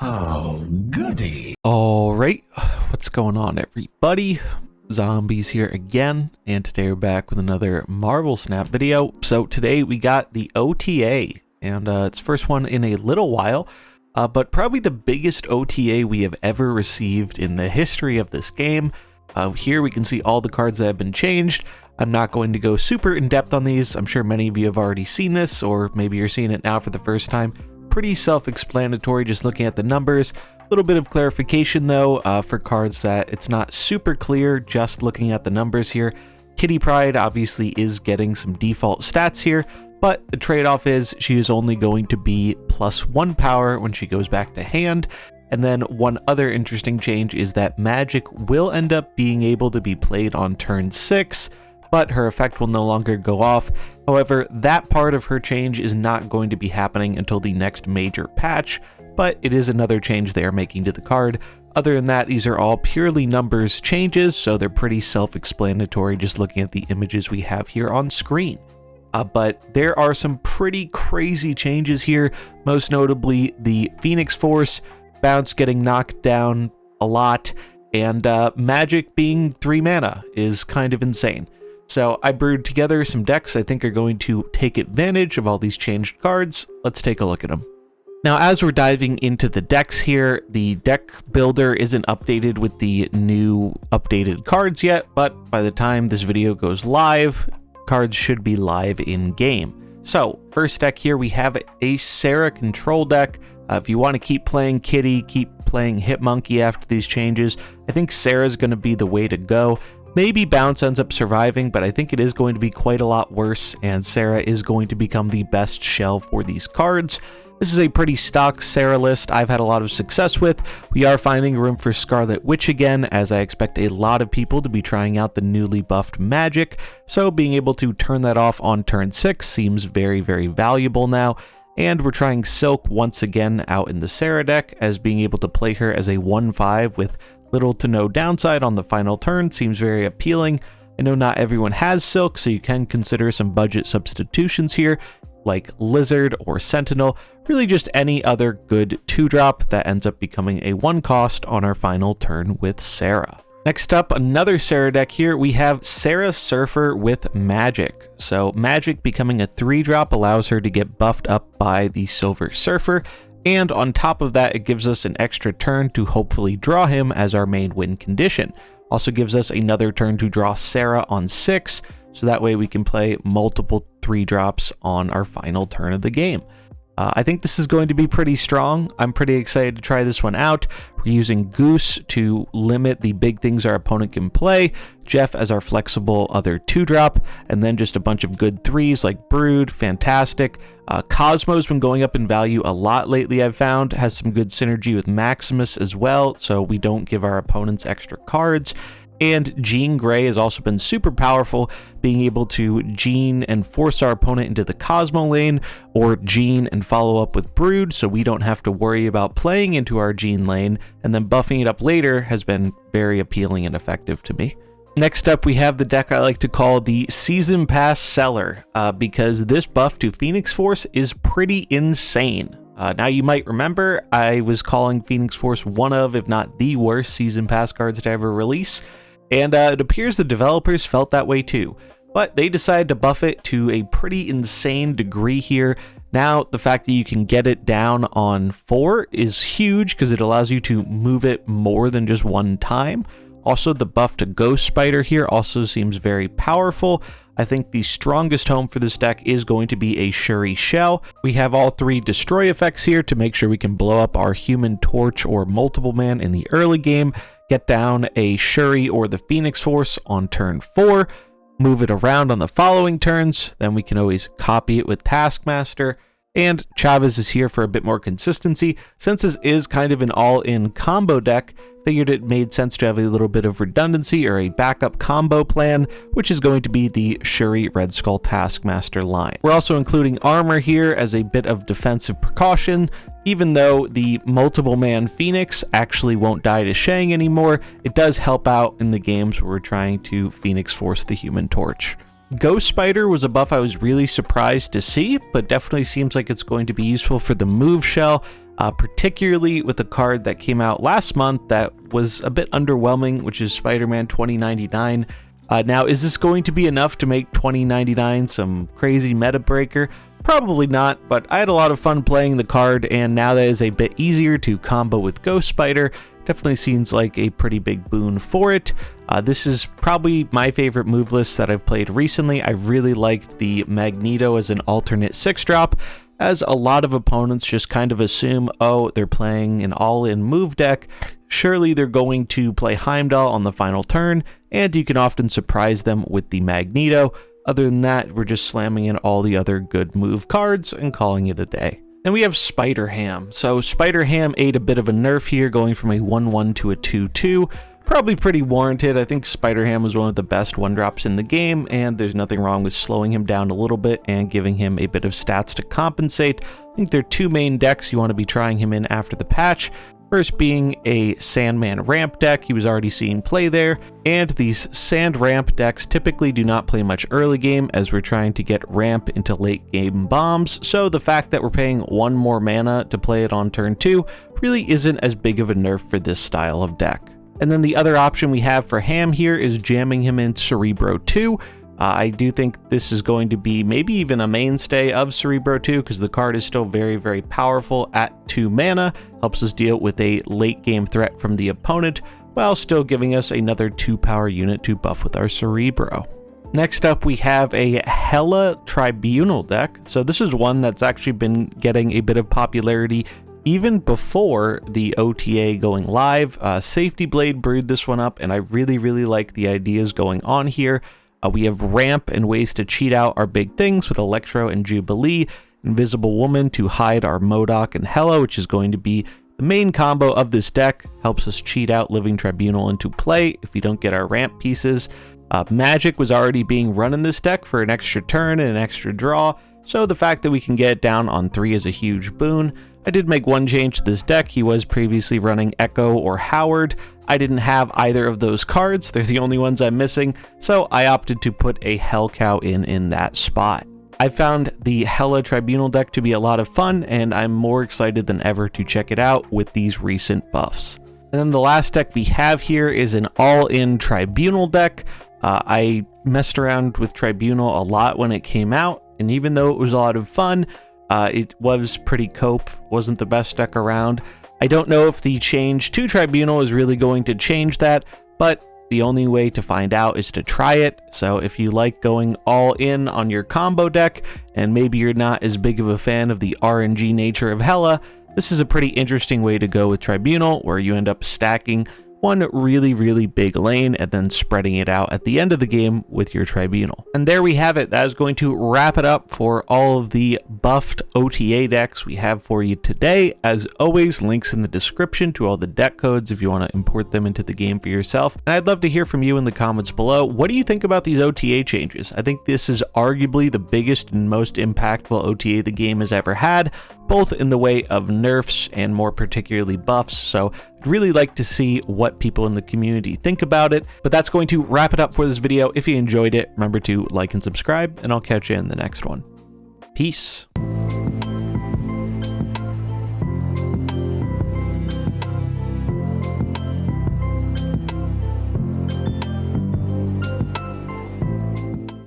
Oh, goody. All right, what's going on, everybody? Zombies here again, and today we're back with another Marvel Snap video. So today we got the OTA, and it's first one in a little while, but probably the biggest OTA we have ever received in the history of this game. Here we can see all the cards that have been changed. I'm not going to go super in depth on these. I'm sure many of you have already seen this, or maybe you're seeing it now for the first time. Pretty self-explanatory just looking at the numbers. A little bit of clarification though for cards that it's not super clear just looking at the numbers here. Kitty Pryde obviously is getting some default stats here, but the trade-off is she is only going to be +1 power when she goes back to hand. And then one other interesting change is that magic will end up being able to be played on turn 6, but her effect will no longer go off. However, that part of her change is not going to be happening until the next major patch, but it is another change they are making to the card. Other than that, these are all purely numbers changes, so they're pretty self-explanatory just looking at the images we have here on screen. But there are some pretty crazy changes here, most notably the Phoenix Force, bounce getting knocked down a lot, and magic being 3 mana is kind of insane. So I brewed together some decks I think are going to take advantage of all these changed cards. Let's take a look at them. Now, as we're diving into the decks here, the deck builder isn't updated with the new updated cards yet, but by the time this video goes live, cards should be live in game. So first deck here, we have a Sarah control deck. If you want to keep playing Kitty, keep playing Hitmonkey after these changes, I think Sarah's going to be the way to go. Maybe Bounce ends up surviving, but I think it is going to be quite a lot worse, and Sarah is going to become the best shell for these cards. This is a pretty stock Sarah list I've had a lot of success with. We are finding room for Scarlet Witch again, as I expect a lot of people to be trying out the newly buffed magic, so being able to turn that off on turn 6 seems very, very valuable now. And we're trying Silk once again out in the Sarah deck, as being able to play her as a 1/5 with little to no downside on the final turn seems very appealing. I know not everyone has Silk, so you can consider some budget substitutions here, like Lizard or Sentinel, really just any other good 2-drop that ends up becoming a 1 cost on our final turn with Sarah. Next up, another Sarah deck here, we have Sarah Surfer with Magic. So Magic becoming a 3-drop allows her to get buffed up by the Silver Surfer, and on top of that, it gives us an extra turn to hopefully draw him as our main win condition. Also gives us another turn to draw Sarah on 6, so that way we can play multiple 3-drops on our final turn of the game. I think this is going to be pretty strong. I'm pretty excited to try this one out. We're using Goose to limit the big things our opponent can play, Jeff as our flexible other 2-drop, and then just a bunch of good 3s like Brood, fantastic. Cosmo's been going up in value a lot lately, I've found, has some good synergy with Maximus as well, so we don't give our opponents extra cards. And Jean Grey has also been super powerful, being able to Jean and force our opponent into the Cosmo lane, or Jean and follow up with Brood, so we don't have to worry about playing into our Jean lane, and then buffing it up later has been very appealing and effective to me. Next up, we have the deck I like to call the Season Pass Seller, because this buff to Phoenix Force is pretty insane. Now, you might remember I was calling Phoenix Force one of, if not the worst Season Pass cards to ever release, and it appears the developers felt that way too, but they decided to buff it to a pretty insane degree here. Now, the fact that you can get it down on 4 is huge because it allows you to move it more than just one time. Also, the buff to Ghost Spider here also seems very powerful. I think the strongest home for this deck is going to be a Shuri Shell. We have all 3 destroy effects here to make sure we can blow up our Human Torch or Multiple Man in the early game, get down a Shuri or the Phoenix Force on turn 4, move it around on the following turns, then we can always copy it with Taskmaster. And Chavez is here for a bit more consistency. Since this is kind of an all-in combo deck, figured it made sense to have a little bit of redundancy or a backup combo plan, which is going to be the Shuri Red Skull Taskmaster line. We're also including armor here as a bit of defensive precaution. Even though the multiple man Phoenix actually won't die to Shang anymore, it does help out in the games where we're trying to Phoenix Force the Human Torch. Ghost Spider was a buff I was really surprised to see, but definitely seems like it's going to be useful for the move shell, particularly with a card that came out last month that was a bit underwhelming, which is Spider-Man 2099. Now, is this going to be enough to make 2099 some crazy meta breaker? Probably not, but I had a lot of fun playing the card, and now that is a bit easier to combo with Ghost Spider, definitely seems like a pretty big boon for it. This is probably my favorite move list that I've played recently. I really liked the Magneto as an alternate 6-drop, as a lot of opponents just kind of assume, oh, they're playing an all-in move deck, surely they're going to play Heimdall on the final turn, and you can often surprise them with the Magneto. Other than that, we're just slamming in all the other good move cards and calling it a day. And we have SpiderHam. So SpiderHam ate a bit of a nerf here, going from a 1-1 to a 2-2. Probably pretty warranted. I think SpiderHam was one of the best 1-drops in the game, and there's nothing wrong with slowing him down a little bit and giving him a bit of stats to compensate. I think there are two main decks you want to be trying him in after the patch. First being a Sandman ramp deck, he was already seeing play there, and these Sand ramp decks typically do not play much early game as we're trying to get ramp into late game bombs, so the fact that we're paying 1 more mana to play it on turn 2 really isn't as big of a nerf for this style of deck. And then the other option we have for Ham here is jamming him in Cerebro 2. I do think this is going to be maybe even a mainstay of Cerebro 2 because the card is still very, very powerful at 2 mana, helps us deal with a late game threat from the opponent, while still giving us another 2 power unit to buff with our Cerebro. Next up, we have a Hela Tribunal deck. So this is one that's actually been getting a bit of popularity even before the OTA going live. Safety Blade brewed this one up, and I really, really like the ideas going on here. We have ramp and ways to cheat out our big things with Electro and Jubilee, Invisible Woman to hide our MODOK and Hela, which is going to be the main combo of this deck. Helps us cheat out Living Tribunal into play if we don't get our ramp pieces. Magic was already being run in this deck for an extra turn and an extra draw, so the fact that we can get it down on 3 is a huge boon. I did make one change to this deck. He was previously running Echo or Howard. I didn't have either of those cards. They're the only ones I'm missing, so I opted to put a Hellcow in that spot. I found the Hela Tribunal deck to be a lot of fun, and I'm more excited than ever to check it out with these recent buffs. And then the last deck we have here is an all-in Tribunal deck. I messed around with Tribunal a lot when it came out, and even though it was a lot of fun, it was pretty cope, wasn't the best deck around. I don't know if the change to Tribunal is really going to change that, but the only way to find out is to try it. So if you like going all in on your combo deck, and maybe you're not as big of a fan of the RNG nature of Hela, this is a pretty interesting way to go with Tribunal, where you end up stacking one really, really big lane and then spreading it out at the end of the game with your Tribunal. And there we have it. That is going to wrap it up for all of the buffed OTA decks we have for you today. As always, links in the description to all the deck codes if you want to import them into the game for yourself. And I'd love to hear from you in the comments below. What do you think about these OTA changes? I think this is arguably the biggest and most impactful OTA the game has ever had, both in the way of nerfs and more particularly buffs. So I'd really like to see what people in the community think about it. But that's going to wrap it up for this video. If you enjoyed it, remember to like and subscribe, and I'll catch you in the next one. Peace.